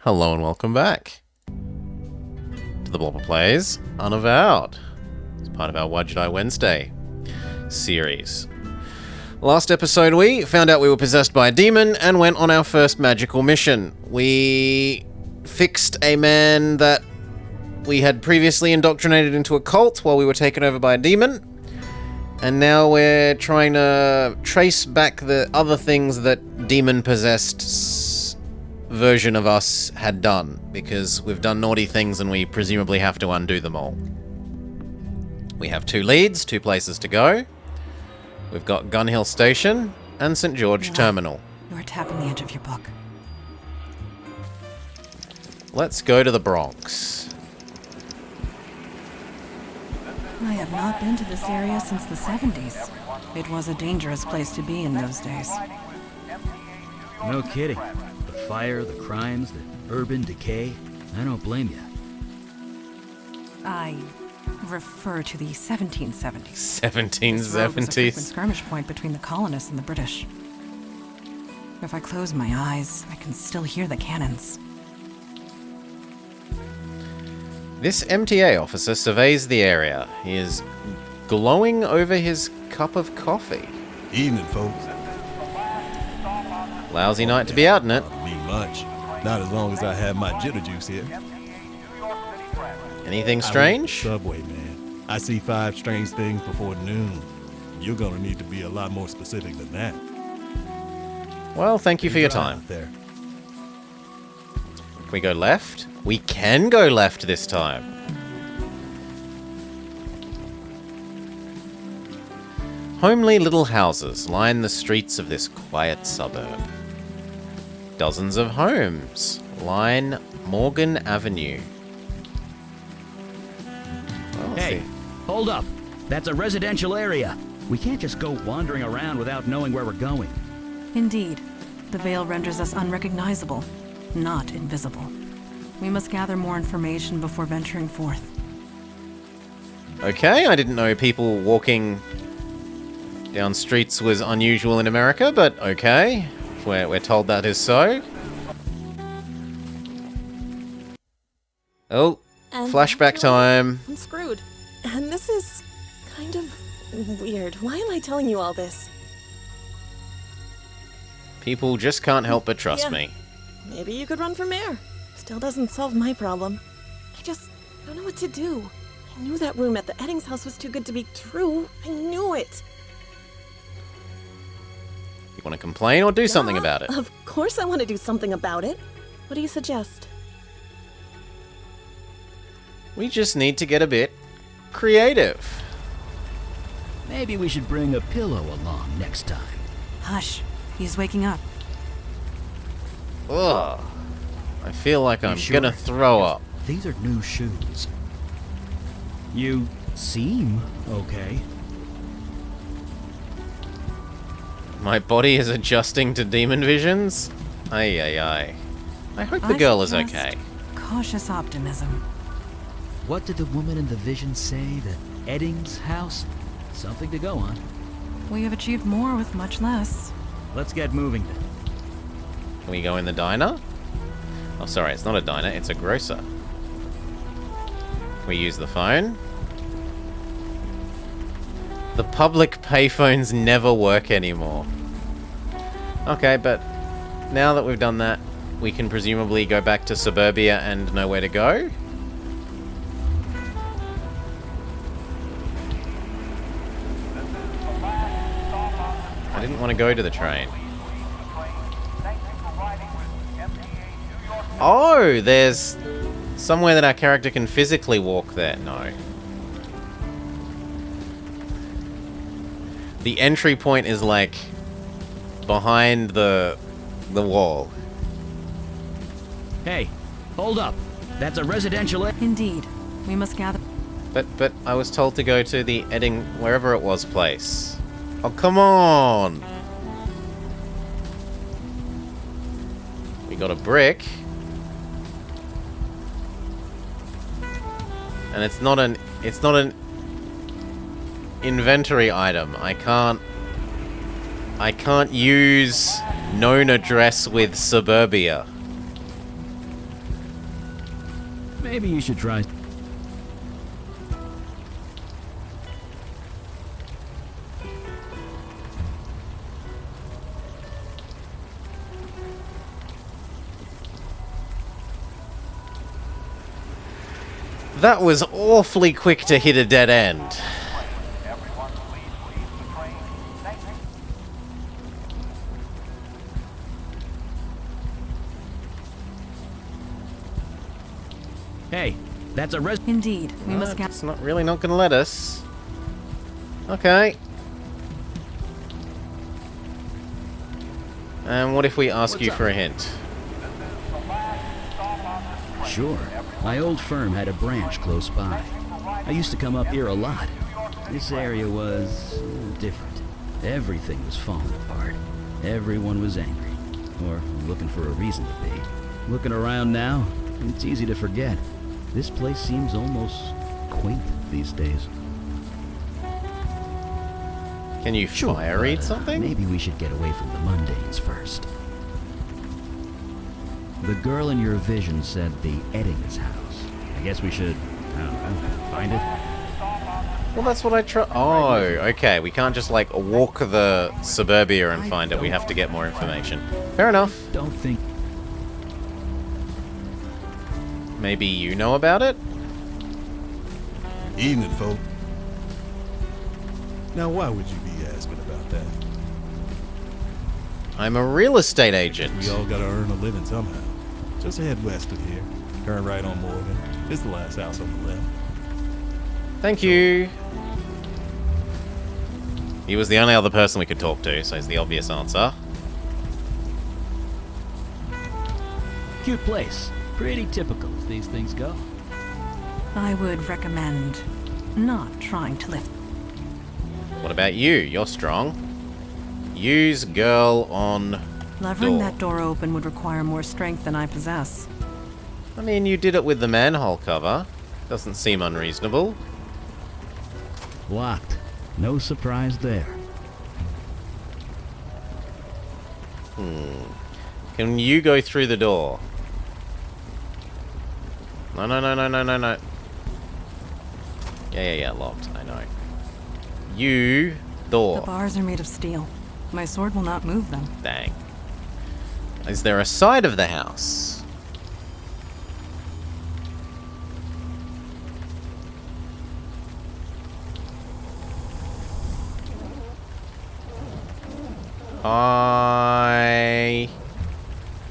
Hello and welcome back to the Blopper Plays Unavowed. It's part of our Wadjet Wednesday series. Last episode we found out we were possessed by a demon and went on our first magical mission. We fixed a man that we had previously indoctrinated into a cult while we were taken over by a demon. And now we're trying to trace back the other things that demon-possessed version of us had done, because we've done naughty things and we presumably have to undo them all. We have 2 leads, 2 places to go. We've got Gun Hill Station and St. George Terminal. You're tapping the edge of your book. Let's go to the Bronx. I have not been to this area since the 70s. It was a dangerous place to be in those days. No kidding. The fire, the crimes, the urban decay. I don't blame you. I refer to the 1770s. 1770s. This road was a frequent skirmish point between the colonists and the British. If I close my eyes, I can still hear the cannons. This MTA officer surveys the area. He is glowing over his cup of coffee. Evening, folks. Lousy night to be out in it. Me much. Not as long as I have my jitter juice here. Anything strange? Subway, man. I see 5 strange things before noon. You're gonna need to be a lot more specific than that. Well, thank you for your time. There. Can we go left? We can go left this time. Homely little houses line the streets of this quiet suburb. Dozens of homes line Morgan Avenue. Well, Hey, hold up. That's a residential area. We can't just go wandering around without knowing where we're going. Indeed, the veil renders us unrecognizable, not invisible. We must gather more information before venturing forth. Okay, I didn't know people walking down streets was unusual in America, but okay. We're told that is so. Oh, flashback time. I'm screwed. And this is kind of weird. Why am I telling you all this? People just can't help but trust me. Maybe you could run for mayor. Still doesn't solve my problem. I don't know what to do. I knew that room at the Eddings house was too good to be true. I knew it. You want to complain or do something about it? Of course I want to do something about it. What do you suggest? We just need to get a bit creative. Maybe we should bring a pillow along next time. Hush, he's waking up. Ugh. I feel like I'm sure? gonna throw up. These are new shoes. You seem okay. My body is adjusting to demon visions? Ay, ay, ay. I hope the girl is okay. Cautious optimism. What did the woman in the vision say? The Eddings house? Something to go on. We have achieved more with much less. Let's get moving then. Can we go in the diner? Oh, sorry, it's not a diner, it's a grocer. Can we use the phone? The public payphones never work anymore. Okay, but now that we've done that, we can presumably go back to suburbia and know where to go? I didn't want to go to the train. Oh, there's somewhere that our character can physically walk there. No. The entry point is like behind the wall. Hey, hold up. That's a residential area. Indeed, we must gather. But I was told to go to the Edding, wherever it was, place. Oh, come on! We got a brick. And it's not an inventory item. I can't use known address with suburbia. Maybe you should try. That was awfully quick to hit a dead end. Hey, that's a res. Indeed, we must gather. It's not really not going to let us. Okay. And what if we ask What's you up? for a hint? Sure. My old firm had a branch close by. I used to come up here a lot. This area was different. Everything was falling apart. Everyone was angry. Or looking for a reason to be. Looking around now, it's easy to forget. This place seems almost quaint these days. Can you fire read but, something? Maybe we should get away from the mundanes first. The girl in your vision said the Eddings house. I guess we should, I don't know, find it? Well, that's what I try. Oh, okay. We can't just, like, walk the suburbia and find it. We have to get more information. Fair enough. Don't think... Maybe you know about it? Evening, folk. Now, why would you be asking about that? I'm a real estate agent. We all gotta earn a living somehow. Just head west of here. Turn right on Morgan. It's the last house on the left. Thank you. He was the only other person we could talk to, so it's the obvious answer. Cute place. Pretty typical as these things go. I would recommend not trying to lift. What about you? You're strong. Use girl on Levering door. that door open would require more strength than I possess. I mean, you did it with the manhole cover. Doesn't seem unreasonable. Locked. No surprise there. Can you go through the door? No, no, no, no, no, no, no. Yeah, locked. I know. You, The door. bars are made of steel. My sword will not move them. Dang. Is there a side of the house?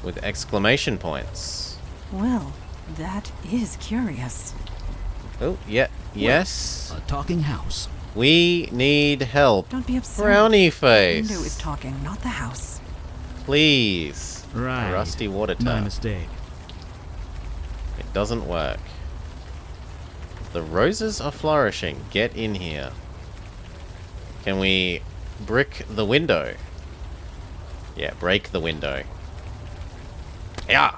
With exclamation points. Well, that is curious. Oh, yeah, yes. A talking house. We need help. Don't be absurd. Brownie The face. window is talking, not the house. Please. Right. Rusty water My tap. mistake. It doesn't work. The roses are flourishing. Get in here. Can we brick the window? Yeah, break the window. Yeah.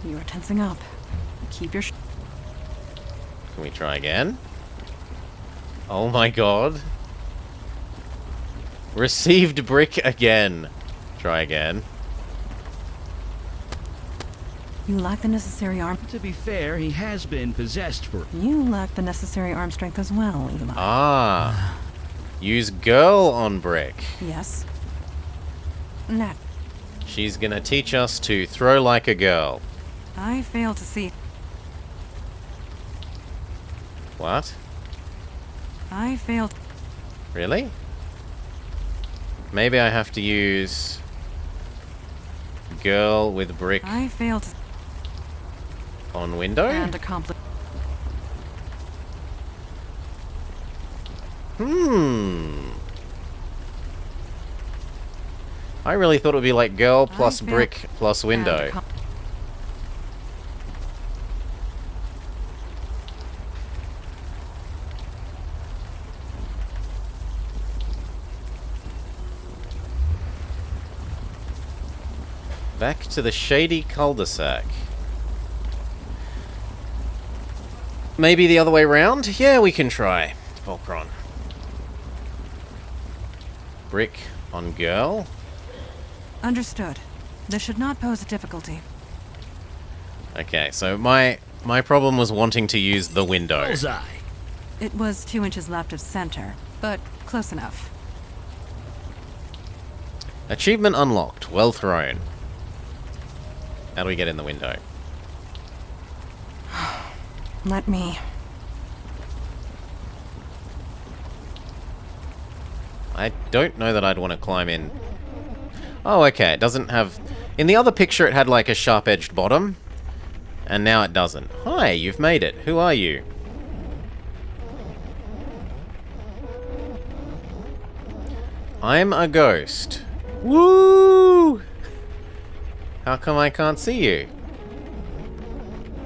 You are tensing up. Keep your Can we try again? Oh my god. Received brick again. Try again. You lack the necessary arm. To be fair, he has been possessed for... You lack the necessary arm strength as well, Eli. Ah. Use girl on brick. Yes. Nat, She's gonna teach us to throw like a girl. I fail to see. What? I failed. Really? Maybe I have to use girl with brick I failed to on window? and accomplish. I really thought it would be like girl plus failed brick plus window. Back to the shady cul-de-sac. Maybe the other way round? Yeah, we can try. Volcron. Brick on girl. Understood. This should not pose a difficulty. Okay, so my My problem was wanting to use the window. Bullseye. It was 2 inches left of center, but close enough. Achievement unlocked. Well thrown. How do we get in the window? Let me. I don't know that I'd want to climb in. Oh, okay. It doesn't have... In the other picture, it had like a sharp-edged bottom. And now it doesn't. Hi, you've made it. Who are you? I'm a ghost. Woo! How come I can't see you?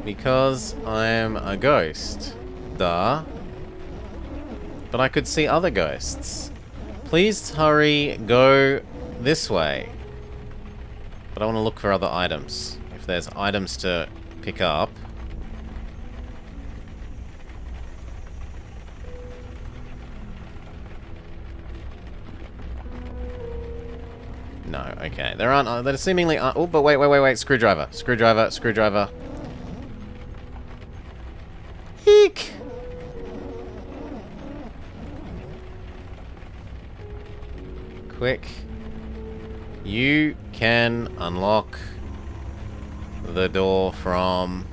Because I'm a ghost. Duh. But I could see other ghosts. Please hurry, go this way. But I want to look for other items. If there's items to pick up. No, okay. There aren't... there seemingly aren't... Oh, but wait. Screwdriver. Screwdriver. Eek! Quick. You can unlock the door from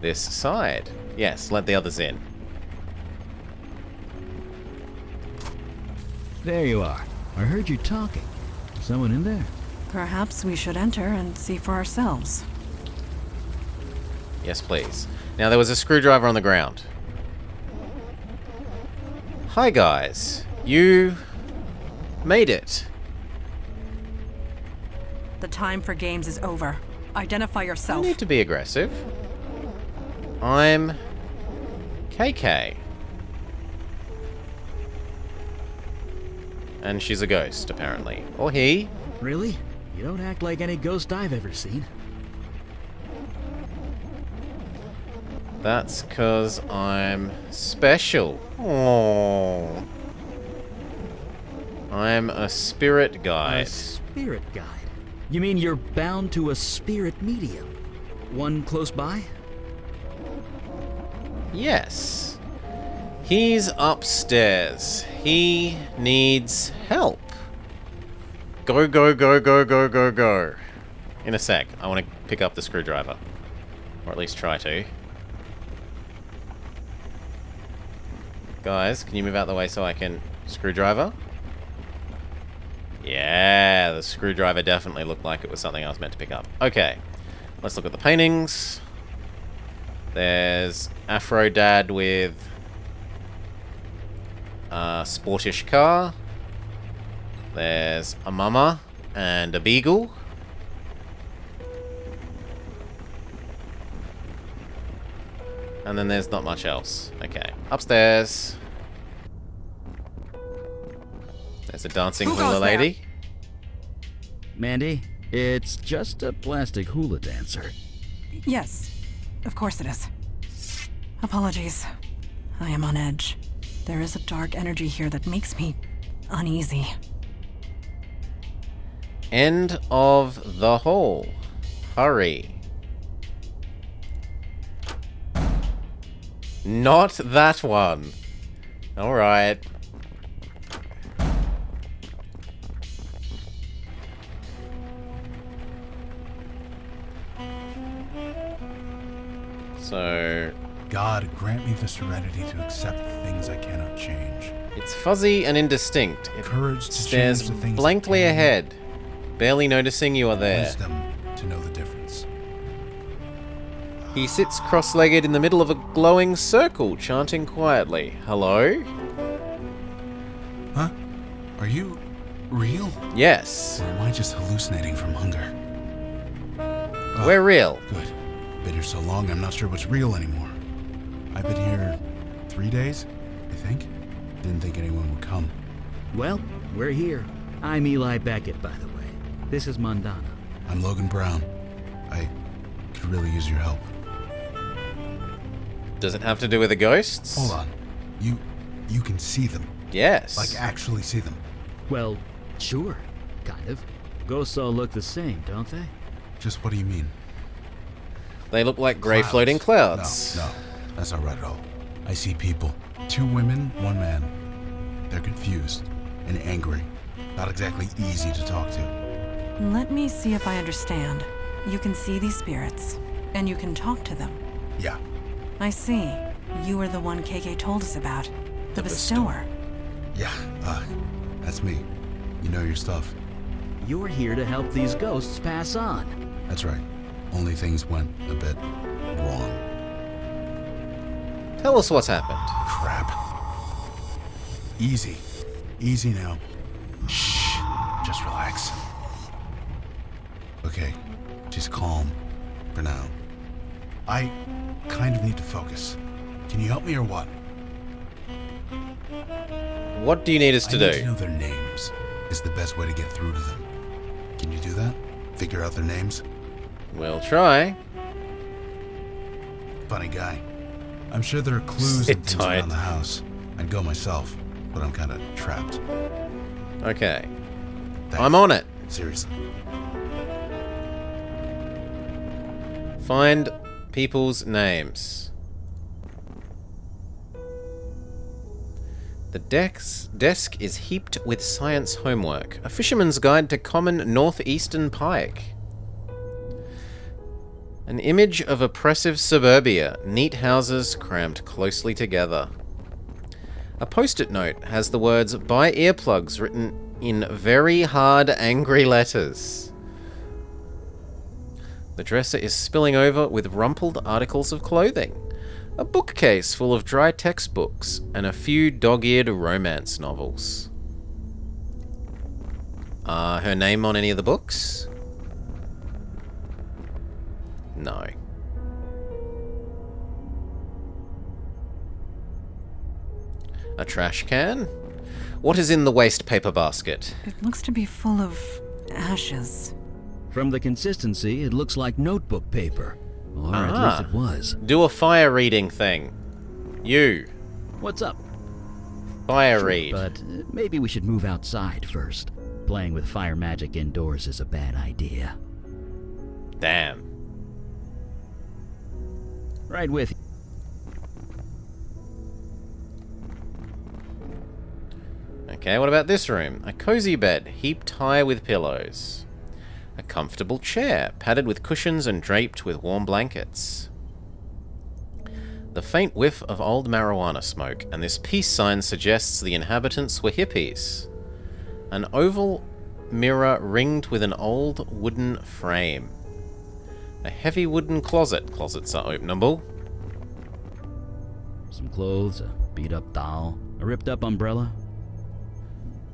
this side. Yes, let the others in. There you are. I heard you talking. Someone in there? Perhaps we should enter and see for ourselves. Yes, please. Now, there was a screwdriver on the ground. Hi, guys. You made it. The time for games is over. Identify You yourself. need to be aggressive. I'm KK. And she's a ghost, apparently. Or he. Really? You don't act like any ghost I've ever seen. That's 'cause I'm special. Aww. I'm a spirit A guide. spirit guide? You mean you're bound to a spirit medium? One close by? Yes. He's upstairs. He needs help. Go. In a sec. I want to pick up the screwdriver. Or at least try to. Guys, can you move out the way so I can... Screwdriver? Yeah, the screwdriver definitely looked like it was something I was meant to pick up. Okay. Let's look at the paintings. There's Afro Dad with a sportish car. There's a mama and a beagle. And then there's not much else. Okay. Upstairs. There's a dancing Who hula goes there? lady. Mandy, it's just a plastic hula dancer. Yes, of course it is. Apologies. I am on edge. There is a dark energy here that makes me uneasy. End of the hall. Hurry. Not that one. Alright. So, God, grant me the serenity to accept the things I cannot change. it's fuzzy and indistinct. It Courage to stares change the things blankly I can. ahead, barely noticing you are there. Wisdom to know the difference. He sits cross-legged in the middle of a glowing circle, chanting quietly. Hello? Huh? Are you real? Yes. Or am I just hallucinating from hunger? We're real. Good. Been here so long, I'm not sure what's real anymore. I've been here 3 days, I think. Didn't think anyone would come. Well, we're here. I'm Eli Beckett, by the way. This is Mondana. I'm Logan Brown. I could really use your help. Does it have to do with the ghosts? Hold on. You can see them. Yes. Like actually see them. Well, sure. Kind of. Ghosts all look the same, don't they? Just what do you mean? They look like grey floating clouds. No, that's not right at all. I see people. 2 women, 1 man. They're confused and angry. Not exactly easy to talk to. Let me see if I understand. You can see these spirits, and you can talk to them. Yeah, I see. You were the one KK told us about. The bestower. yeah, that's me. You know your stuff. You're here to help these ghosts pass on. That's right. Only things went a bit wrong. Tell us what's happened. Crap. Easy. Easy now. Shh. Just relax. Okay. Just calm. For now. I kind of need to focus. Can you help me or what? What do you need us to I need do? to know their names. Is the best way to get through to them. Can you do that? Figure out their names? We'll try. Funny guy. I'm sure there are clues Sit and things tight. around the house. I'd go myself, but I'm kind of trapped. Okay. Thanks. I'm on it. Seriously. Find people's names. The desk is heaped with science homework. A fisherman's guide to common northeastern pike. An image of oppressive suburbia, neat houses crammed closely together. A post-it note has the words "buy earplugs" written in very hard, angry letters. The dresser is spilling over with rumpled articles of clothing. A bookcase full of dry textbooks and a few dog-eared romance novels. Her name on any of the books? No. A trash can? What is in the waste paper basket? It looks to be full of ashes. From the consistency, it looks like notebook paper. Or at least it was. Do a fire reading thing. You. What's up? Fire read. But maybe we should move outside first. Playing with fire magic indoors is a bad idea. Damn. Right with you. Okay, what about this room? A cozy bed, heaped high with pillows. A comfortable chair, padded with cushions and draped with warm blankets. The faint whiff of old marijuana smoke, and this peace sign suggests the inhabitants were hippies. An oval mirror ringed with an old wooden frame. A heavy wooden closet. Closets are openable. Some clothes, a beat-up doll, a ripped-up umbrella.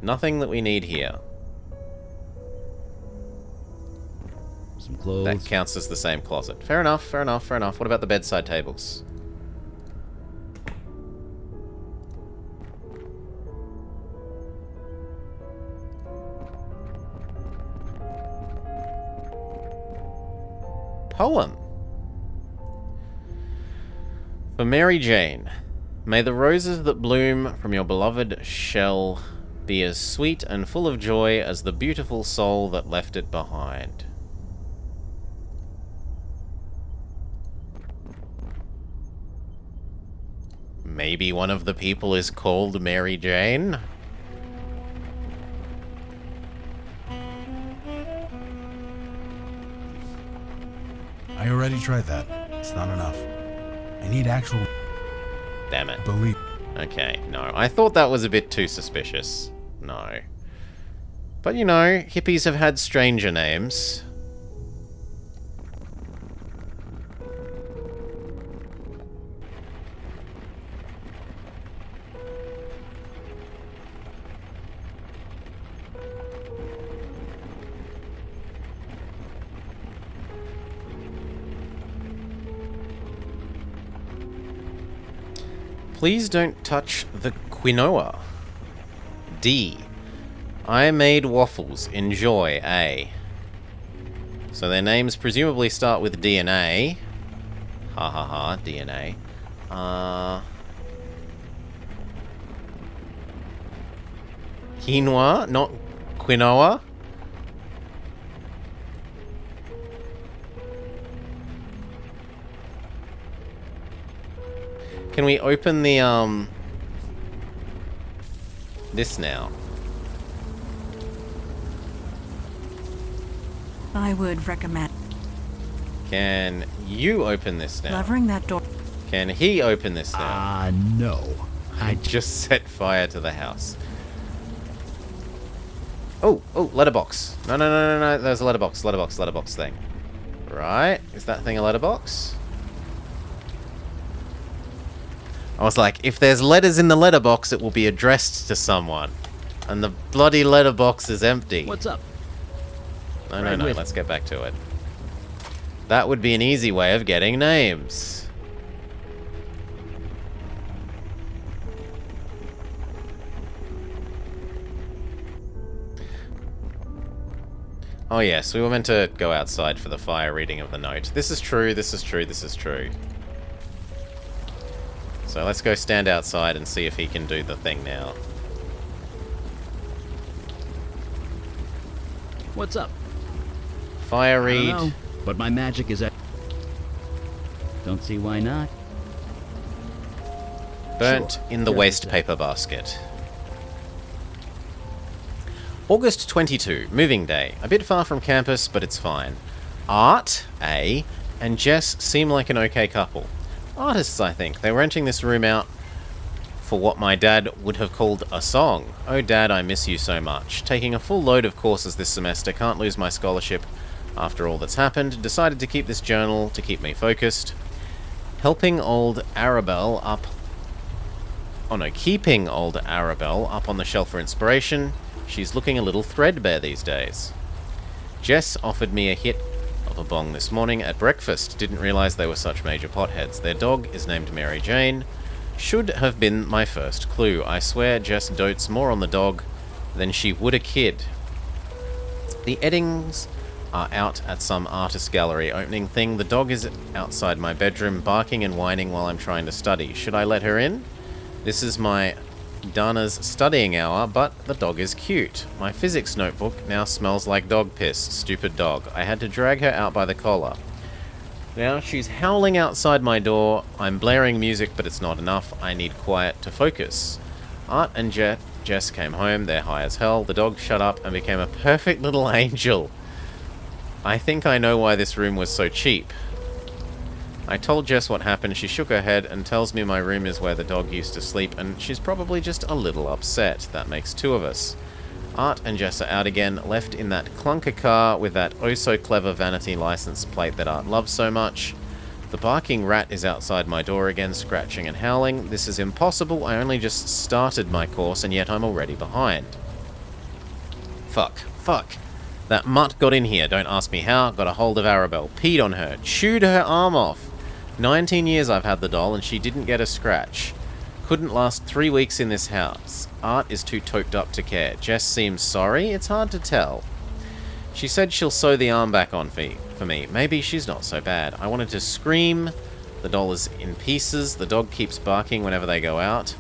Nothing that we need here. Some clothes. That counts as the same closet. Fair enough, fair enough, fair enough. What about the bedside tables? Poem. For Mary Jane. May the roses that bloom from your beloved shell be as sweet and full of joy as the beautiful soul that left it behind. Maybe one of the people is called Mary Jane? I already tried that. It's not enough. I need actual Damn it. belief. Okay, no. I thought that was a bit too suspicious. No. But you know, hippies have had stranger names. Please don't touch the quinoa. D. I made waffles. Enjoy. A. So their names presumably start with D and A. Ha ha ha. DNA. Quinoa, not quinoa. Can we open the, this now? I would recommend Can you open this now? levering that door. Can he open this now? No. I just set fire to the house. Oh, letterbox. No. There's a letterbox thing. Right? Is that thing a letterbox? I was like, if there's letters in the letterbox, it will be addressed to someone. And the bloody letterbox is empty. What's up? No, Right with- let's get back to it. That would be an easy way of getting names. Oh yes, we were meant to go outside for the fire reading of the note. This is true. So let's go stand outside and see if he can do the thing now. What's up? Fire I read. don't know, but my magic is at... Don't see why not. Burnt Sure. in the Just waste a sec. paper basket. August 22, moving day. A bit far from campus, but it's fine. Art, A, and Jess seem like an okay couple. Artists, I think. They're renting this room out for what my dad would have called a song. Oh, Dad, I miss you so much. Taking a full load of courses this semester, can't lose my scholarship after all that's happened. Decided to keep this journal to keep me focused. Keeping old Arabelle up on the shelf for inspiration. She's looking a little threadbare these days. Jess offered me a hit of a bong this morning at breakfast. Didn't realise they were such major potheads. Their dog is named Mary Jane. Should have been my first clue. I swear Jess dotes more on the dog than she would a kid. The Eddings are out at some artist gallery opening thing. The dog is outside my bedroom, barking and whining while I'm trying to study. Should I let her in? This is my Dana's studying hour, but the dog is cute. My physics notebook now smells like dog piss. Stupid dog. I had to drag her out by the collar. Now she's howling outside my door. I'm blaring music, but it's not enough. I need quiet to focus. Art and Jess came home. They're high as hell. The dog shut up and became a perfect little angel. I think I know why this room was so cheap. I told Jess what happened. She shook her head and tells me my room is where the dog used to sleep, and she's probably just a little upset. That makes two of us. Art and Jess are out again, left in that clunker car with that oh-so-clever vanity license plate that Art loves so much. The barking rat is outside my door again, scratching and howling. This is impossible. I only just started my course, and yet I'm already behind. Fuck. That mutt got in here. Don't ask me how. Got a hold of Arabelle. Peed on her. Chewed her arm off. 19 years I've had the doll, and she didn't get a scratch. Couldn't last 3 weeks in this house. Art is too toked up to care. Jess seems sorry. It's hard to tell. She said she'll sew the arm back on for me. Maybe she's not so bad. I wanted to scream. The doll is in pieces. The dog keeps barking whenever they go out.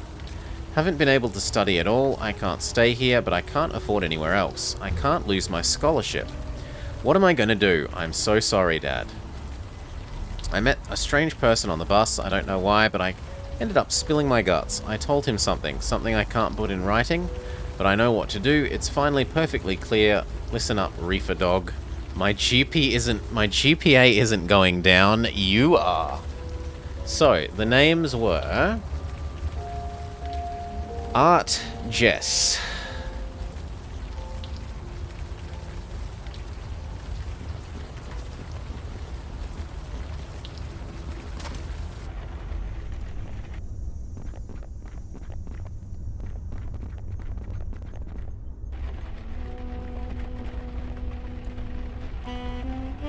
Haven't been able to study at all. I can't stay here, but I can't afford anywhere else. I can't lose my scholarship. What am I going to do? I'm so sorry, Dad. I met a strange person on the bus. I don't know why, but I ended up spilling my guts. I told him something I can't put in writing, but I know what to do. It's finally perfectly clear. Listen up, reefer dog. My GPA isn't going down. You are. So, the names were Art, Jess.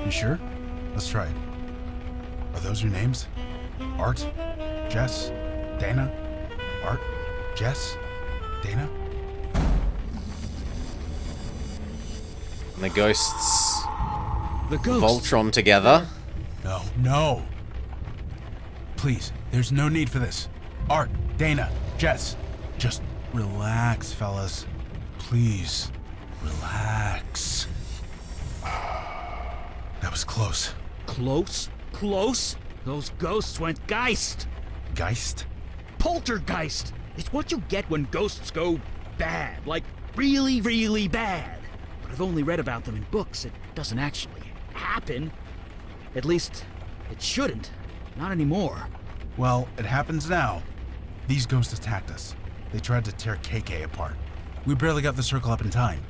You sure? Let's try it. Are those your names? Art? Jess? Dana? Art? Jess? Dana? And the ghosts The ghost. Voltron together. No. Please, there's no need for this. Art, Dana, Jess, just relax, fellas. Please, relax. That was close. Close? Those ghosts went Geist. Geist? poltergeist. It's what you get when ghosts go bad, like really, really bad. But I've only read about them in books. It doesn't actually happen. At least, it shouldn't. Not anymore. Well, it happens now. These ghosts attacked us. They tried to tear KK apart. We barely got the circle up in time.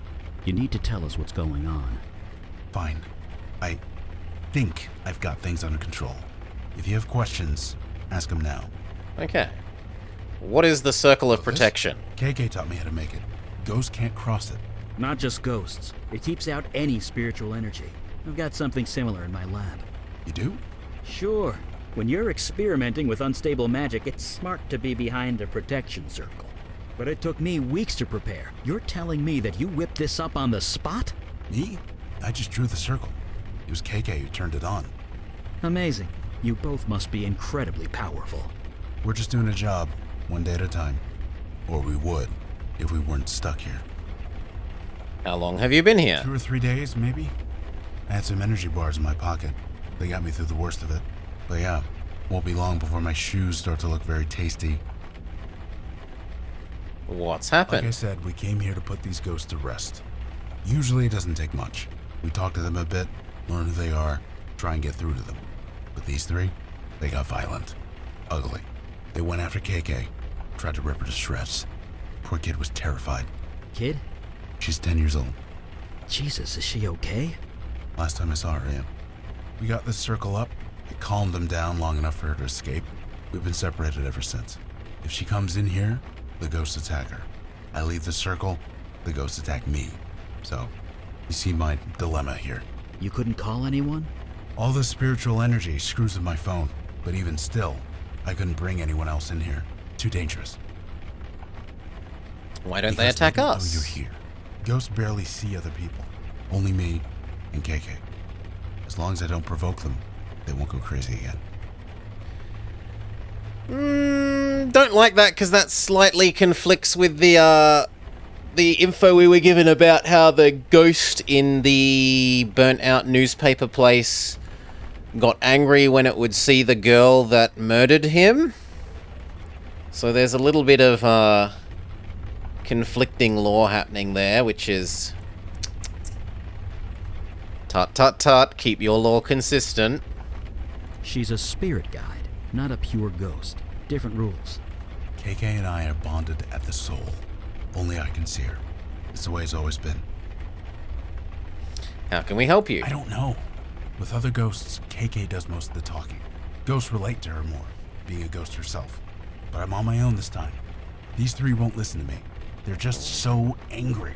You need to tell us what's going on. Fine. I think I've got things under control. If you have questions, ask them now. Okay. What is the circle of protection? KK taught me how to make it. Ghosts can't cross it. Not just ghosts. It keeps out any spiritual energy. I've got something similar in my lab. You do? Sure. When you're experimenting with unstable magic, it's smart to be behind a protection circle. But it took me weeks to prepare. You're telling me that you whipped this up on the spot? Me? I just drew the circle. It was KK who turned it on. Amazing. You both must be incredibly powerful. We're just doing a job, one day at a time. Or we would, if we weren't stuck here. How long have you been here? 2 or 3 days, maybe? I had some energy bars in my pocket. They got me through the worst of it. But yeah, won't be long before my shoes start to look very tasty. What's Like happened? I said, we came here to put these ghosts to rest. Usually it doesn't take much. We talk to them a bit, learn who they are, try and get through to them. But these three, they got violent. Ugly. They went after KK, tried to rip her to shreds. Poor kid was terrified. Kid? She's 10 years old. Jesus, is she okay? Last time I saw her, yeah. We got this circle up. It calmed them down long enough for her to escape. We've been separated ever since. If she comes in here, the ghosts attack her. I leave the circle, the ghosts attack me. So, you see my dilemma here. You couldn't call anyone? All the spiritual energy screws with my phone, but even still, I couldn't bring anyone else in here. Too dangerous. Why don't they Because attack don't know us? you're here. Ghosts barely see other people. Only me and KK. As long as I don't provoke them, they won't go crazy again. Don't like that because that slightly conflicts with the info we were given about how the ghost in the burnt out newspaper place got angry when it would see the girl that murdered him. So there's a little bit of conflicting lore happening there, which is tut tut tut, keep your lore consistent. She's a spirit guide, not a pure ghost. Different rules. KK and I are bonded at the soul. Only I can see her. It's the way it's always been. How can we help you? I don't know. With other ghosts, KK does most of the talking. Ghosts relate to her more, being a ghost herself. But I'm on my own this time. These three won't listen to me. They're just so angry.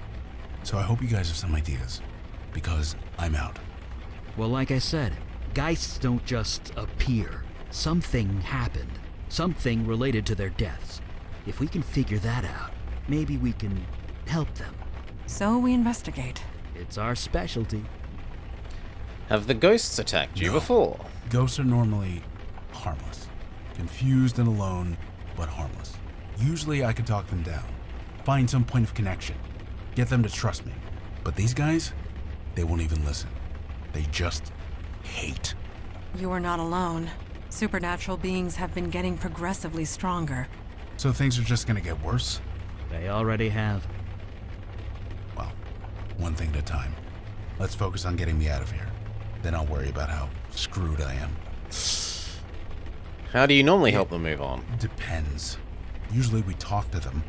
So I hope you guys have some ideas. Because I'm out. Well, like I said, geists don't just appear. Something happened. Something related to their deaths. If we can figure that out, maybe we can help them. So we investigate. It's our specialty. Have the ghosts attacked you No. before? Ghosts are normally harmless. Confused and alone, but harmless. Usually I can talk them down. Find some point of connection. Get them to trust me. But these guys, they won't even listen. They just hate. You are not alone. Supernatural beings have been getting progressively stronger. So things are just gonna get worse? They already have. Well, one thing at a time. Let's focus on getting me out of here. Then I'll worry about how screwed I am. How do you normally help them move on? Depends. Usually we talk to them,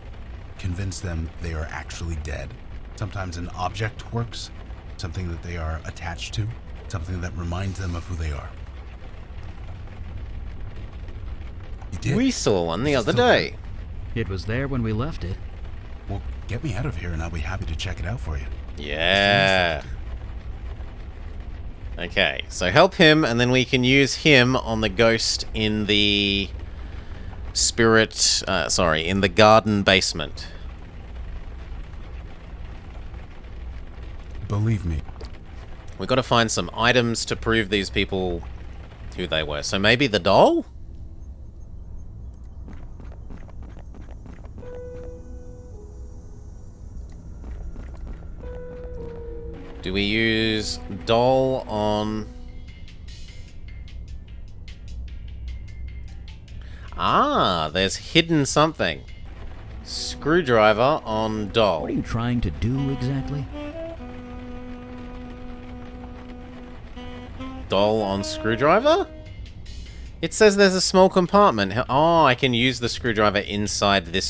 convince them they are actually dead. Sometimes an object works, something that they are attached to, something that reminds them of who they are. You did? We saw one the It's other still day. It was there when we left it. Well, get me out of here and I'll be happy to check it out for you. Yeah. Okay, so help him, and then we can use him on the ghost in the in the garden basement. Believe me, We've got to find some items to prove these people who they were. So maybe the doll? Do we use doll on... Ah, there's hidden something. Screwdriver on doll. What are you trying to do exactly? Doll on screwdriver? It says there's a small compartment. Oh, I can use the screwdriver inside this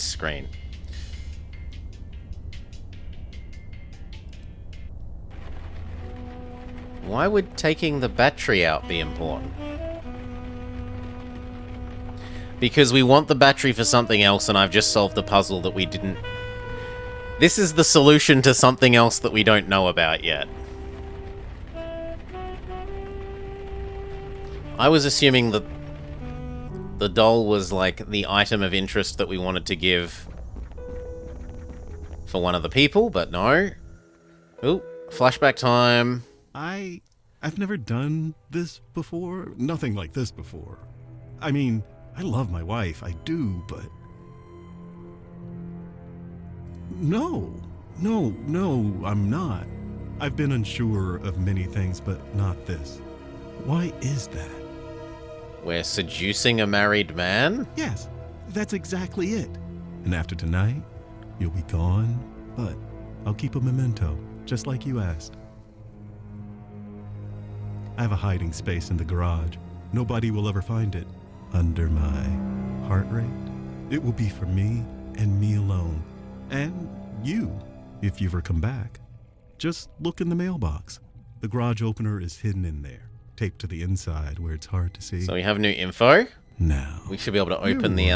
screen. Why would taking the battery out be important? Because we want the battery for something else, and I've just solved the puzzle that we didn't... This is the solution to something else that we don't know about yet. I was assuming that the doll was like the item of interest that we wanted to give for one of the people, but no. Ooh, flashback time. I've never done this before. Nothing like this before. I mean, I love my wife, I do, but... No, I'm not. I've been unsure of many things, but not this. Why is that? We're seducing a married man? Yes, that's exactly it. And after tonight, you'll be gone, but I'll keep a memento, just like you asked. I have a hiding space in the garage. Nobody will ever find it. Under my heart rate. It will be for me and me alone. And you, if you ever come back. Just look in the mailbox. The garage opener is hidden in there, taped to the inside where it's hard to see. So we have new info. Now, We should be able to open the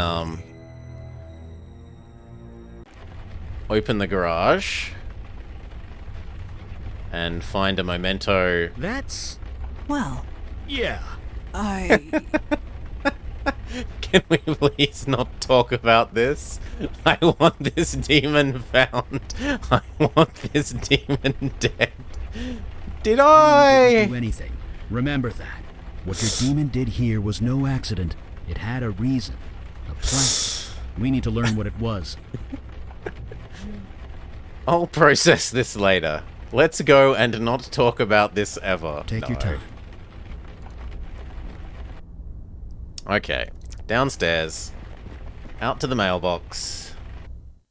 open the garage and find a memento. That's... Well, yeah. I... Can we please not talk about this? I want this demon found. I want this demon dead. Did Didn't I? do anything. Remember that. What your demon did here was no accident. It had a reason. A plan. We need to learn what it was. I'll process this later. Let's go and not talk about this ever. Take your time. Okay. Downstairs. Out to the mailbox.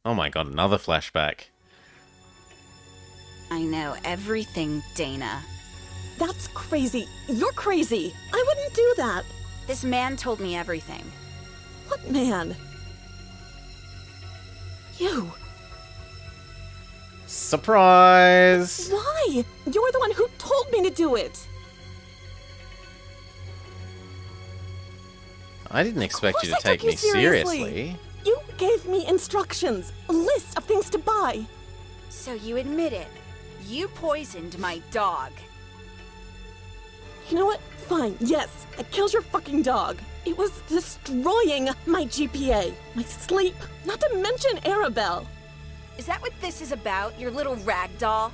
Oh my god, another flashback. I know everything, Dana. That's crazy. You're crazy. I wouldn't do that. This man told me everything. What man? You. Surprise! Why? You're the one who told me to do it. I didn't expect you to Of course I take took you me seriously. You gave me instructions, a list of things to buy. So you admit it. You poisoned my dog. You know what? Fine, yes, I killed your fucking dog. It was destroying my GPA, my sleep, not to mention Arabelle. Is that what this is about, your little rag doll?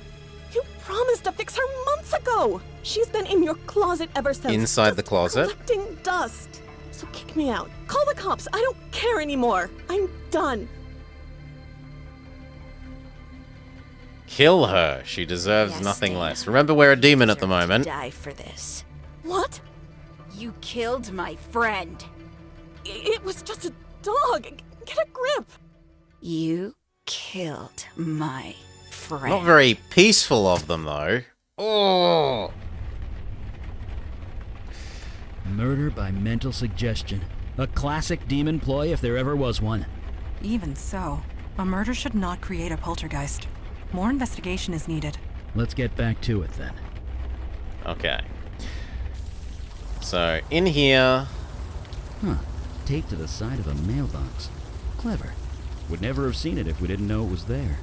You promised to fix her months ago. She's been in your closet ever since. Inside the just closet? collecting dust. So kick me out. Call the cops. I don't care anymore. I'm done. Kill her. She deserves Yes, nothing Dana. less. Remember, we're a demon at the Deserve to moment. Die for this. What? You killed my friend. It was just a dog. Get a grip. You killed my friend. Not very peaceful of them, though. Oh! Murder by mental suggestion. A classic demon ploy if there ever was one. even so, a murder should not create a poltergeist. More investigation is needed. Let's get back to it then. Okay. So, in here... Huh. Taped to the side of a mailbox. Clever. Would never have seen it if we didn't know it was there.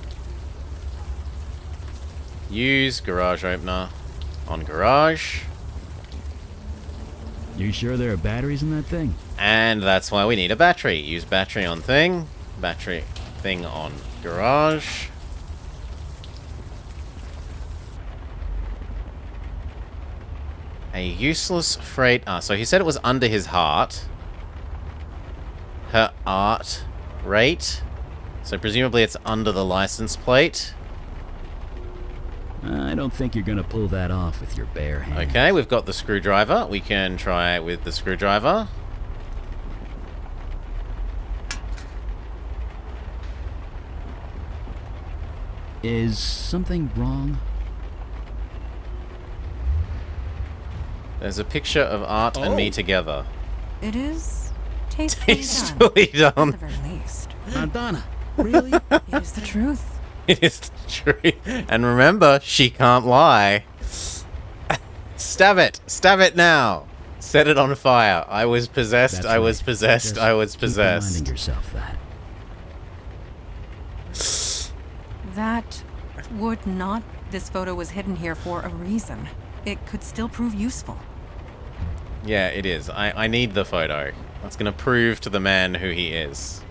Use garage opener on garage. You sure there are batteries in that thing? And that's why we need a battery. Use battery on thing. Battery thing on garage. A useless freight... so he said it was under his heart. Her art rate. So presumably it's under the license plate. I don't think you're gonna pull that off with your bare hands. Okay, we've got the screwdriver. We can try it with the screwdriver. Is something wrong? There's a picture of Art and me together. It is tastefully Tastefully done, done. at the very least. Donna, really? It is the truth. It is the truth. And remember, she can't lie. Stab it. Stab it now. Set it on fire. I was possessed. That's I was right. possessed. Just I was keep possessed. reminding yourself that. That would not. This photo was hidden here for a reason. It could still prove useful. Yeah, it is. I need the photo. That's going to prove to the man who he is.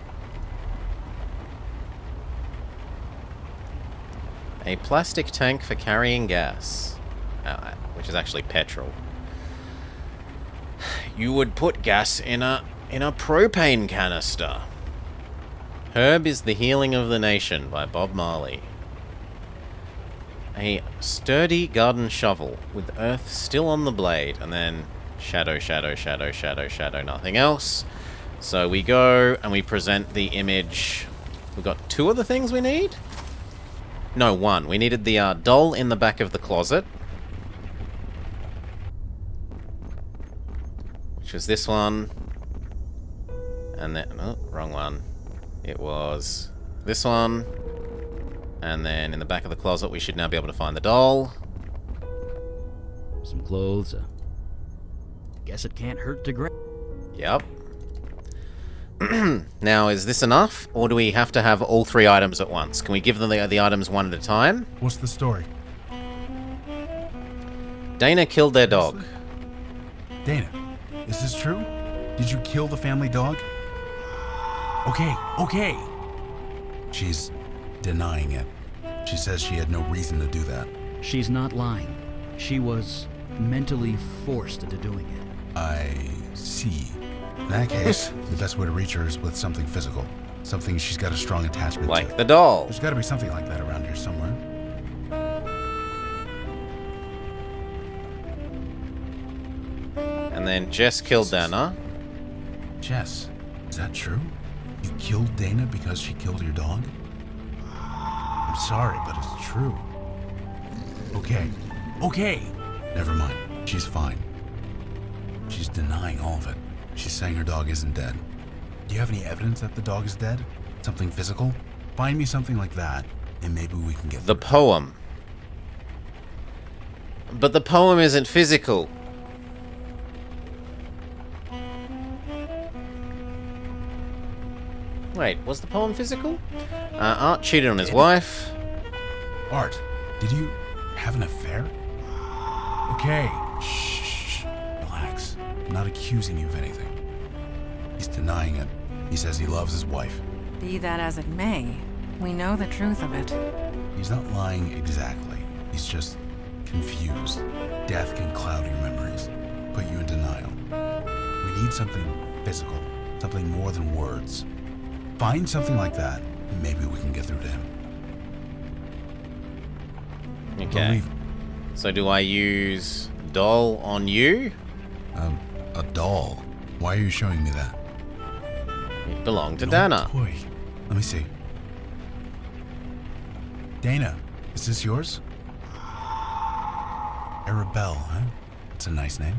A plastic tank for carrying gas. Which is actually petrol. You would put gas in a propane canister. Herb is the Healing of the Nation by Bob Marley. A sturdy garden shovel with earth still on the blade, and then shadow, shadow, shadow, shadow, shadow, nothing else. So we go and we present the image. We've got 2 of the things we need? No, 1. We needed the doll in the back of the closet, which was this one. And then, oh, wrong one. It was this one. And then in the back of the closet, we should now be able to find the doll. Some clothes. Guess it can't hurt to grab. Yep. Now, is this enough? Or do we have to have all 3 items at once? Can we give them the items one at a time? What's the story? Dana killed their dog. Dana, is this true? Did you kill the family dog? Okay. She's denying it. She says she had no reason to do that. She's not lying. She was mentally forced into doing it. I see. In that case, the best way to reach her is with something physical. Something she's got a strong attachment to. Like the doll. There's got to be something like that around here somewhere. And then Jess killed Dana. Jess, is that true? You killed Dana because she killed your dog? I'm sorry, but it's true. Okay. Never mind. She's fine. She's denying all of it. She's saying her dog isn't dead. Do you have any evidence that the dog is dead? Something physical? Find me something like that, and maybe we can get The poem. But the poem isn't physical. Wait, was the poem physical? Art cheated on his wife. Art, did you have an affair? Okay. Shh. Relax. I'm not accusing you of anything. He's denying it. He says he loves his wife. Be that as it may, we know the truth of it. He's not lying exactly. He's just confused. Death can cloud your memories, put you in denial. We need something physical, something more than words. Find something like that, and maybe we can get through to him. Okay. Believe So do I use doll on you? a doll. Why are you showing me that? It belonged to An Dana. old toy. Let me see. Dana, is this yours? Arabelle, huh? That's a nice name.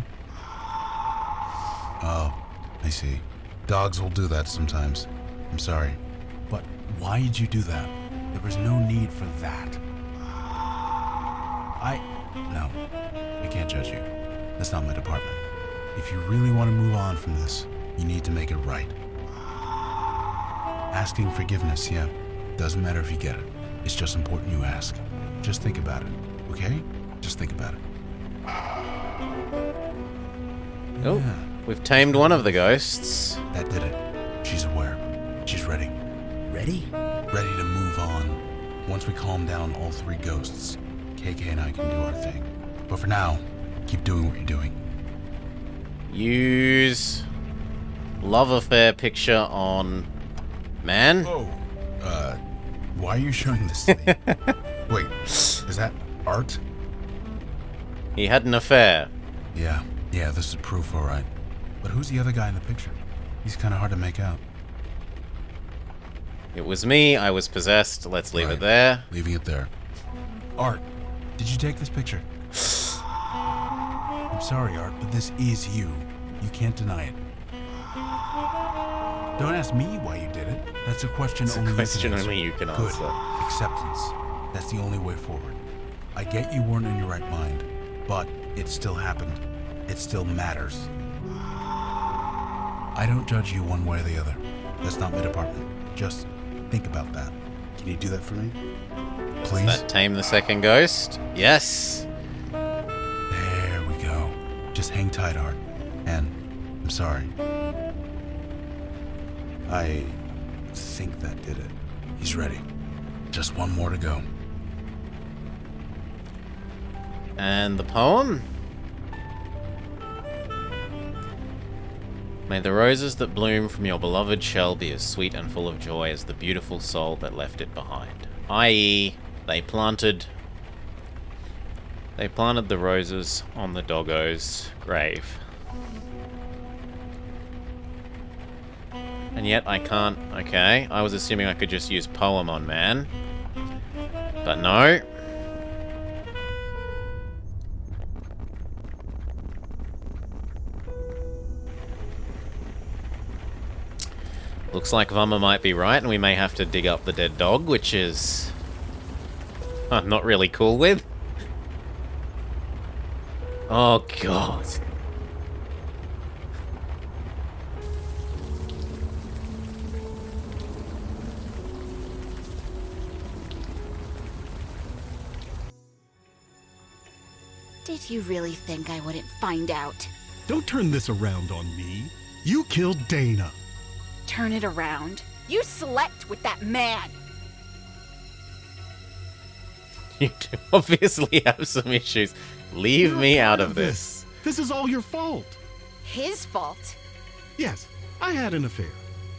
Oh, I see. Dogs will do that sometimes. I'm sorry. But why did you do that? There was no need for that. No. I can't judge you. That's not my department. If you really want to move on from this, you need to make it right. Asking forgiveness, yeah. Doesn't matter if you get it. It's just important you ask. Just think about it, okay? Just think about it. Oh, Yeah, we've tamed one of the ghosts. that did it. She's aware. She's ready. Ready? Ready to move on. Once we calm down all 3 ghosts, KK and I can do our thing. But for now, keep doing what you're doing. Use love affair picture on man. Oh, why are you showing this to me? Wait, is that art? He had an affair. Yeah, this is proof, alright. But who's the other guy in the picture? He's kind of hard to make out. It was me, I was possessed, let's leave Right. it there. Leaving it there. Art, did you take this picture? I'm sorry, Art, but this is you. You can't deny it. Don't ask me why you did it. That's a question It's a only question you can answer. only you can Good. answer. Acceptance. That's the only way forward. I get you weren't in your right mind, but it still happened. It still matters. I don't judge you one way or the other. That's not my department. Just think about that. Can you do that for me? Please? That tame the second ghost? Yes! There we go. Just hang tight, Art. And I'm sorry. I think that did it. He's ready. Just one more to go. And the poem? May the roses that bloom from your beloved shell be as sweet and full of joy as the beautiful soul that left it behind. I.e., they planted the roses on the doggo's grave. And yet I can't... Okay, I was assuming I could just use poem on man. But no. Looks like Vama might be right, and we may have to dig up the dead dog, which is... I'm not really cool with. Oh, God. Did you really think I wouldn't find out? Don't turn this around on me. You killed Dana. Turn it around. You slept with that man. You do obviously have some issues. Leave You're me a out part of this. This is all your fault. His fault. Yes, I had an affair.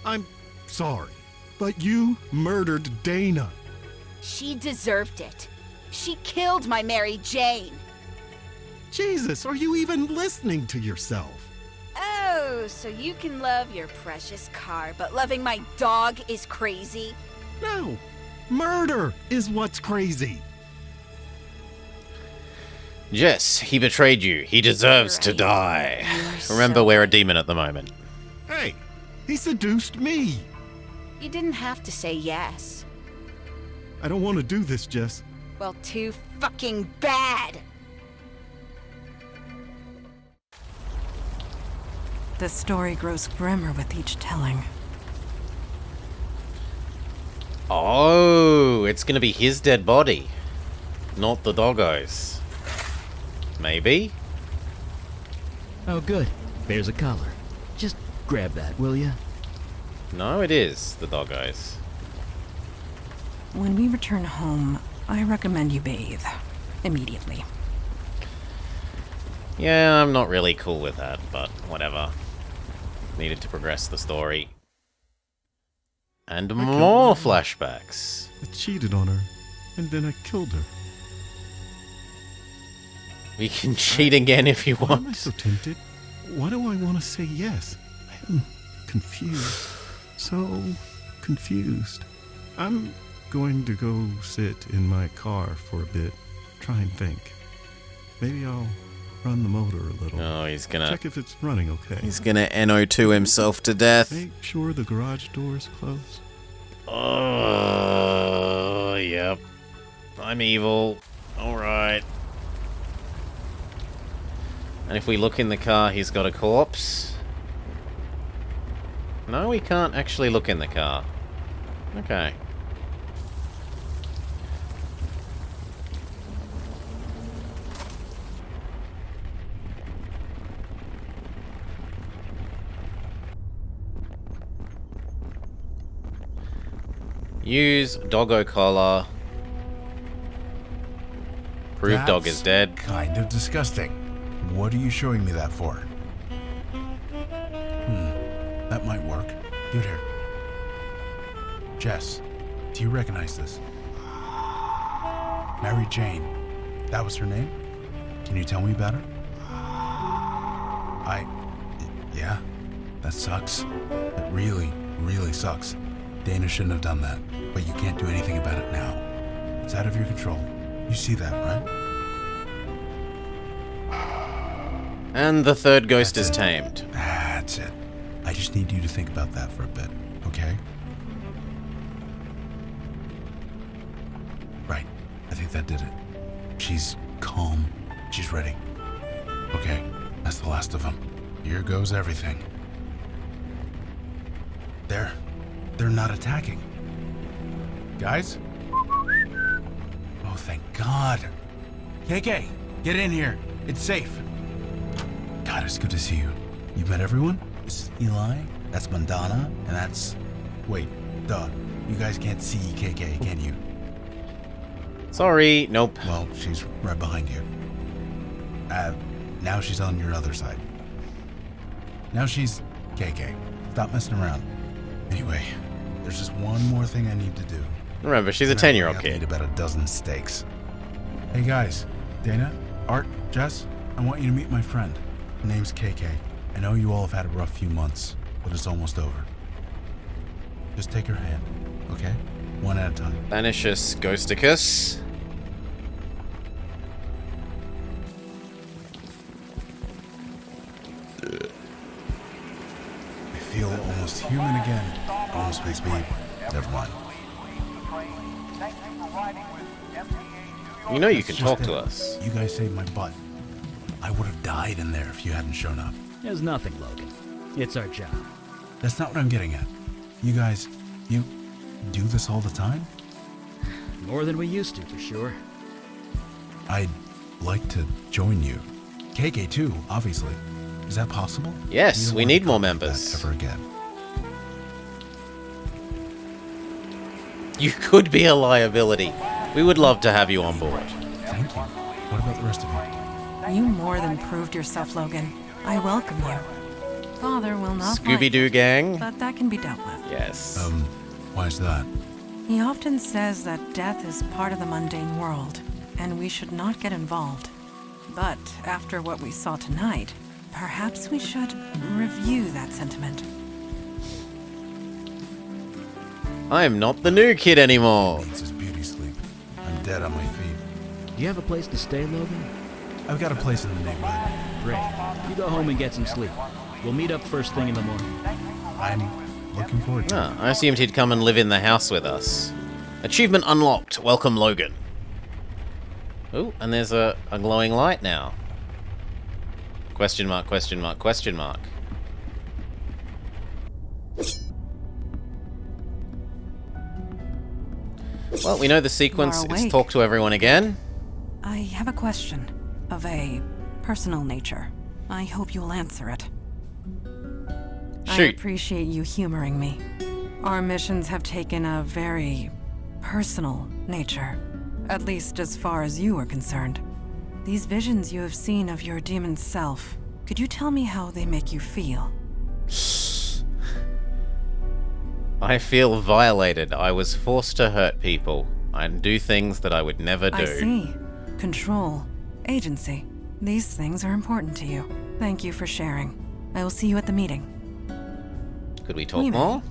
I'm sorry. But you murdered Dana. She deserved it. She killed my Mary Jane. Jesus, are you even listening to yourself? Oh, so you can love your precious car, but loving my dog is crazy? No. Murder is what's crazy. Jess, he betrayed you. He deserves to Right. die. You're Remember, so we're a right. demon at the moment. Hey, he seduced me. You didn't have to say yes. I don't want to do this, Jess. Well, too fucking bad. The story grows grimmer with each telling. Oh, it's gonna be his dead body, not the doggo's. Maybe? Oh, good. There's a collar. Just grab that, will ya? No, it is the doggo's. When we return home, I recommend you bathe. Immediately. Yeah, I'm not really cool with that, but whatever. Needed to progress the story. And more flashbacks. I cheated on her, and then I killed her. We can cheat again if you Why am I want. so tempted? Why do I want to say yes? I'm confused. So confused. I'm going to go sit in my car for a bit, try and think. Maybe I'll run the motor a little. Oh, he's gonna running okay. he's gonna NO2 himself to death. Make sure the garage door's closed. Oh, yep. I'm evil. Alright. And if we look in the car, he's got a corpse. No, we can't actually look in the car. Okay. Use doggo collar. Prove dog is dead. Kind of disgusting. What are you showing me that for? That might work. Give it here. Jess, do you recognize this? Mary Jane. That was her name? Can you tell me about her? Yeah, that sucks. It really, really sucks. Dana shouldn't have done that, but you can't do anything about it now. It's out of your control. You see that, right? And the third ghost is tamed. That's it. I just need you to think about that for a bit, okay? Right. I think that did it. She's calm. She's ready. Okay, that's the last of them. Here goes everything. They're not attacking. Guys? Oh, thank God. KK, get in here. It's safe. God, it's good to see you. You met everyone? This is Eli, that's Mandana, and that's... Wait, duh. You guys can't see KK, can you? Sorry, nope. Well, she's right behind you. Now she's on your other side. Now she's KK. Stop messing around. Anyway, there's just one more thing I need to do. Remember, she's a 10-year-old kid. I need about a dozen steaks. Hey guys, Dana, Art, Jess, I want you to meet my friend. Her name's KK. I know you all have had a rough few months, but it's almost over. Just take her hand, okay? One at a time. Banishus Ghosticus. I feel almost human again. Almost makes me... Never mind. You know you can That's talk just to it. us. You guys saved my butt. I would have died in there if you hadn't shown up. There's nothing, Logan. It's our job. That's not what I'm getting at. You guys, you do this all the time? More than we used to, for sure. I'd like to join you. KK too, obviously. Is that possible? Yes, don't we wanna need more talk about members. that ever again. You could be a liability. We would love to have you on board. Thank you. What about the rest of you? You more than proved yourself, Logan. I welcome you. Father will not like Scooby-Doo it, gang? but that can be dealt with. Yes. Why is that? He often says that death is part of the mundane world, and we should not get involved. But after what we saw tonight, perhaps we should review that sentiment. I am not the new kid anymore. Needs his beauty sleep. I'm dead on my feet. Do you have a place to stay, Logan? I've got a place in the neighborhood. Great. You go home and get some sleep. We'll meet up first thing in the morning. I'm looking forward to it. Ah, I assumed he'd come and live in the house with us. Achievement unlocked. Welcome, Logan. Oh, and there's a glowing light now. Question mark, question mark, question mark. Well, we know the sequence. You are It's awake. talk to everyone again. I have a question of a personal nature. I hope you'll answer it. I Shoot. appreciate you humoring me. Our missions have taken a very personal nature, at least as far as you are concerned. These visions you have seen of your demon self, could you tell me how they make you feel? I feel violated. I was forced to hurt people and do things that I would never do. I see. Control. Agency. These things are important to you. Thank you for sharing. I will see you at the meeting. Could we talk We may. more?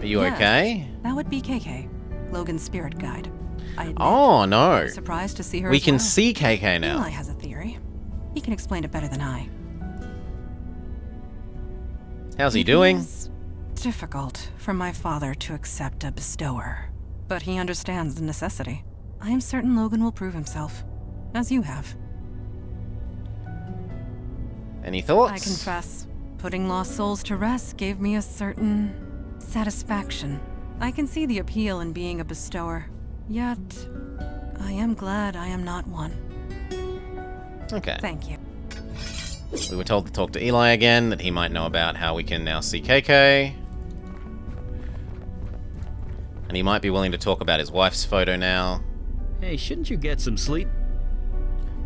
Are you Yes, okay? That would be KK, Logan's spirit guide. I admit, Oh, no. I'm surprised to see her We as can well. see KK now. Eli has a theory. He can explain it better than I. How's he It doing? is difficult for my father to accept a bestower, but he understands the necessity. I am certain Logan will prove himself, as you have. Any thoughts? I confess, putting lost souls to rest gave me a certain satisfaction. I can see the appeal in being a bestower, yet I am glad I am not one. Okay. Thank you. We were told to talk to Eli again, that he might know about how we can now see KK. And he might be willing to talk about his wife's photo now. Hey, shouldn't you get some sleep?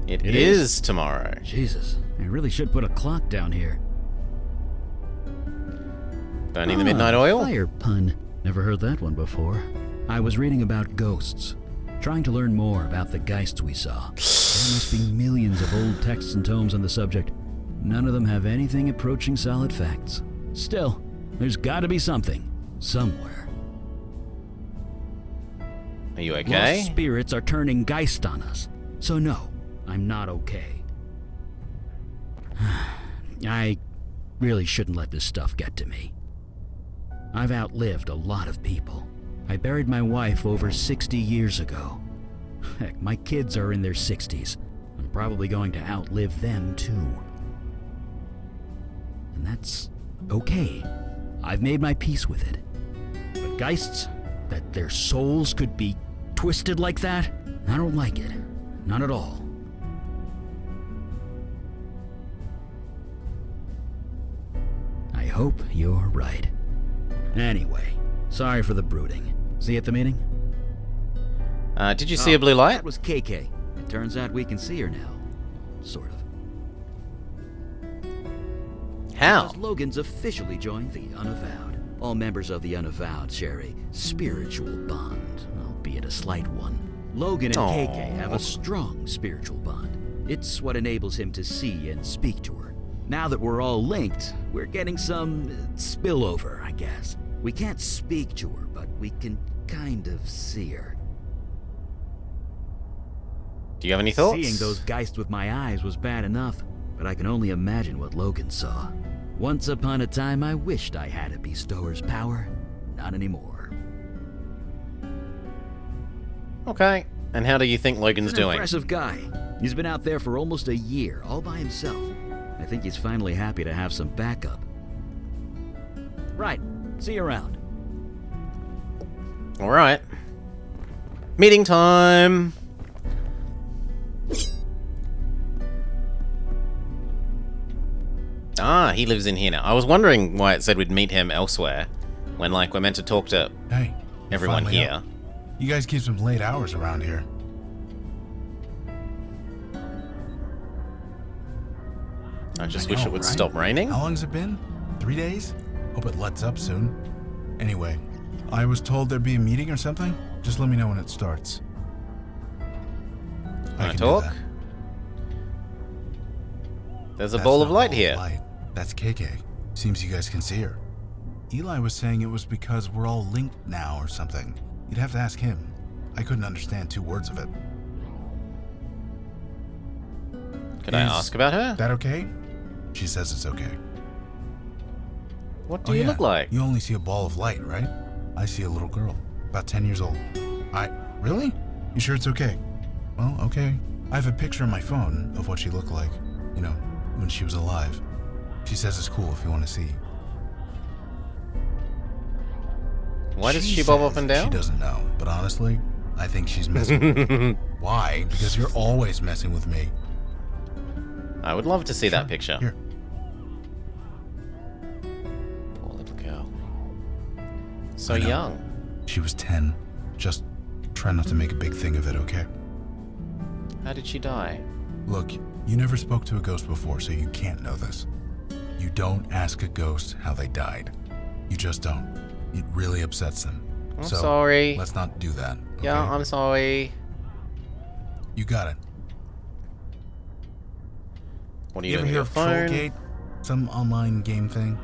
It It is tomorrow. Jesus, I really should put a clock down here. Burning the midnight oil? Fire pun. Never heard that one before. I was reading about ghosts, trying to learn more about the geists we saw. There must be millions of old texts and tomes on the subject. None of them have anything approaching solid facts. Still, there's gotta be something. somewhere. Are you okay? Lost spirits are turning Geist on us. So no, I'm not okay. I really shouldn't let this stuff get to me. I've outlived a lot of people. I buried my wife over 60 years ago. Heck, my kids are in their 60s. I'm probably going to outlive them too. And that's okay. I've made my peace with it. But Geists, that their souls could be twisted like that, I don't like it. Not at all. I hope you're right. Anyway, sorry for the brooding. See you at the meeting? Did you see a blue light? That was KK. It turns out we can see her now. Sort of. How? Because Logan's officially joined the Unavowed. All members of the Unavowed share a spiritual bond, albeit a slight one. Logan and KK have a strong spiritual bond. It's what enables him to see and speak to her. Now that we're all linked, we're getting some spillover, I guess. We can't speak to her, but we can kind of see her. Do you have any thoughts? Seeing those Geists with my eyes was bad enough, but I can only imagine what Logan saw. Once upon a time, I wished I had a bestower's power. Not anymore. Okay. And how do you think Logan's He's an doing? impressive guy. He's been out there for almost a year, all by himself. I think he's finally happy to have some backup. Right. See you around. All right. Meeting time. Ah, he lives in here now. I was wondering why it said we'd meet him elsewhere, when, like, we're meant to talk to Hey, everyone finally here. up. You guys keep some late hours around here. I just I wish know, it would right? stop raining. How long's it been? 3 days? Hope it lets up soon. Anyway, I was told there'd be a meeting or something. Just let me know when it starts. Can I can do talk? that. There's a That's ball not of light ball here. light. That's KK. Seems you guys can see her. Eli was saying it was because we're all linked now or something. You'd have to ask him. I couldn't understand 2 words of it. Could I ask about her? That okay? She says it's okay. What do you look like? You only see a ball of light, right? I see a little girl, about 10 years old. Really? You sure it's okay? Well, okay. I have a picture on my phone of what she looked like. You know, when she was alive. She says it's cool if you want to see. Why does she bob up says and down? She doesn't know, but honestly, I think she's messing with me. Why? Because you're always messing with me. I would love to see that picture. Here. Poor little girl. So I know. young. She was 10. Just try not to make a big thing of it, okay? How did she die? Look, you never spoke to a ghost before, so you can't know this. You don't ask a ghost how they died. You just don't. It really upsets them. I'm so sorry. Let's not do that. Okay? Yeah, I'm sorry. You got it. What are you You ever doing hear with of your phone? Trollgate? Some online game thing?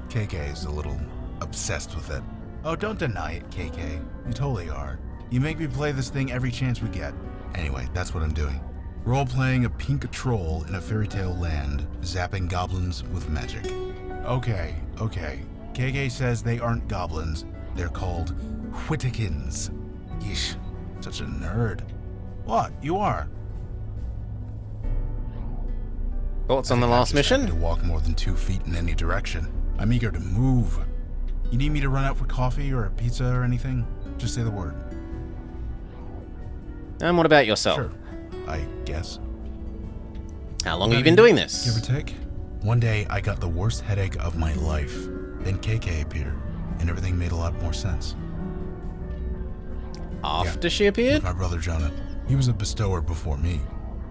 KK is a little obsessed with it. Oh, don't deny it, KK. You totally are. You make me play this thing every chance we get. Anyway, that's what I'm doing. Role-playing a pink troll in a fairy tale land, zapping goblins with magic. Okay. KK says they aren't goblins. They're called Whittikins. Yeesh, such a nerd. What? You are? Thoughts on the I think I'm last just happy mission? to walk more than 2 feet in any direction. I'm eager to move. You need me to run out for coffee or a pizza or anything? Just say the word. And what about yourself? Sure, I guess. How long have you been doing Give this? or take. One day, I got the worst headache of my life. Then KK appeared, and everything made a lot more sense. After she appeared? With my brother Jonah. He was a bestower before me.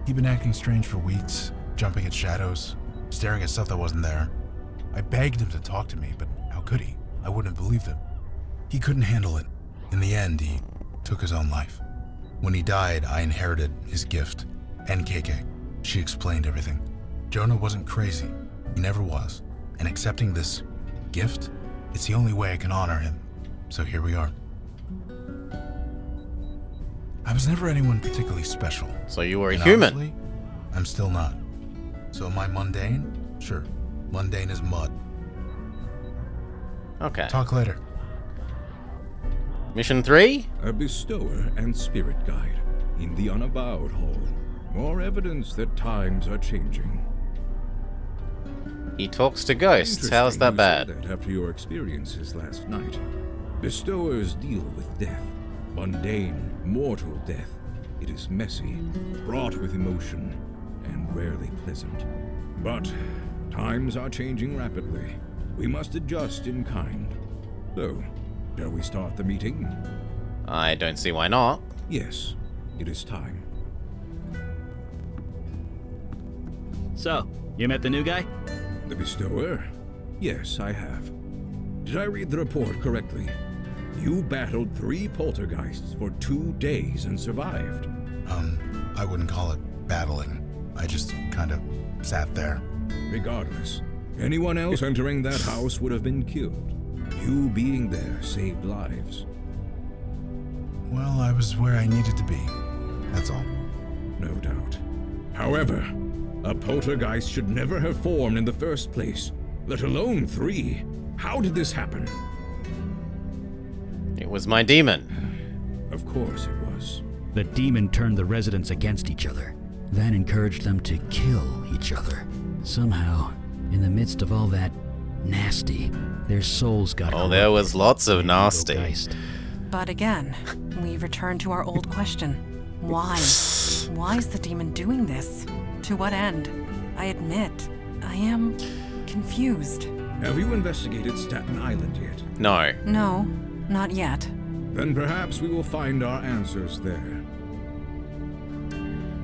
He'd been acting strange for weeks, jumping at shadows, staring at stuff that wasn't there. I begged him to talk to me, but how could he? I wouldn't have believed him. He couldn't handle it. In the end, he took his own life. When he died, I inherited his gift, and KK. She explained everything. Jonah wasn't crazy. He never was. And accepting this gift, it's the only way I can honor him. So here we are. I was never anyone particularly special. So you were a And human. honestly, I'm still not. So am I mundane? Sure. Mundane as mud. Okay. Talk later. Mission 3? A bestower and spirit guide in the Unavowed Hall. More evidence that times are changing. He talks to ghosts. How's that bad? Interesting you say that after your experiences last night. Bestowers deal with death. Mundane, mortal death. It is messy, fraught with emotion, and rarely pleasant. But times are changing rapidly. We must adjust in kind. So, shall we start the meeting? I don't see why not. Yes, it is time. So, you met the new guy? The bestower? Yes, I have. Did I read the report correctly? You battled 3 poltergeists for 2 days and survived. I wouldn't call it battling. I just kind of sat there. Regardless, anyone else entering that house would have been killed. You being there saved lives. Well, I was where I needed to be. That's all. No doubt. However, a poltergeist should never have formed in the first place, let alone 3. How did this happen? It was my demon. Of course it was. The demon turned the residents against each other, then encouraged them to kill each other. Somehow, in the midst of all that nasty, their souls got Oh, there was lots of nasty. Geist. But again, we return to our old question. Why? Why is the demon doing this? To what end? I admit, I am confused. Have you investigated Staten Island yet? No. No, not yet. Then perhaps we will find our answers there.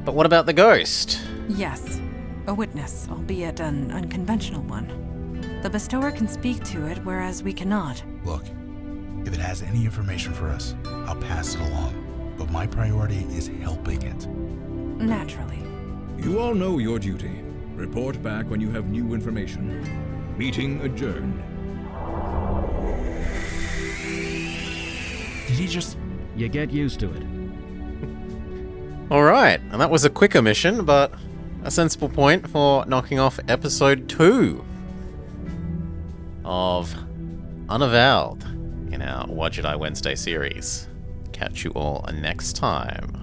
But what about the ghost? Yes, a witness, albeit an unconventional one. The bestower can speak to it, whereas we cannot. Look, if it has any information for us, I'll pass it along. But my priority is helping it. Naturally. You all know your duty. Report back when you have new information. Meeting adjourned. Did he just... You get used to it. Alright, and that was a quicker mission, but a sensible point for knocking off episode 2 of Unavowed in our Wadjet Wednesday series. Catch you all next time.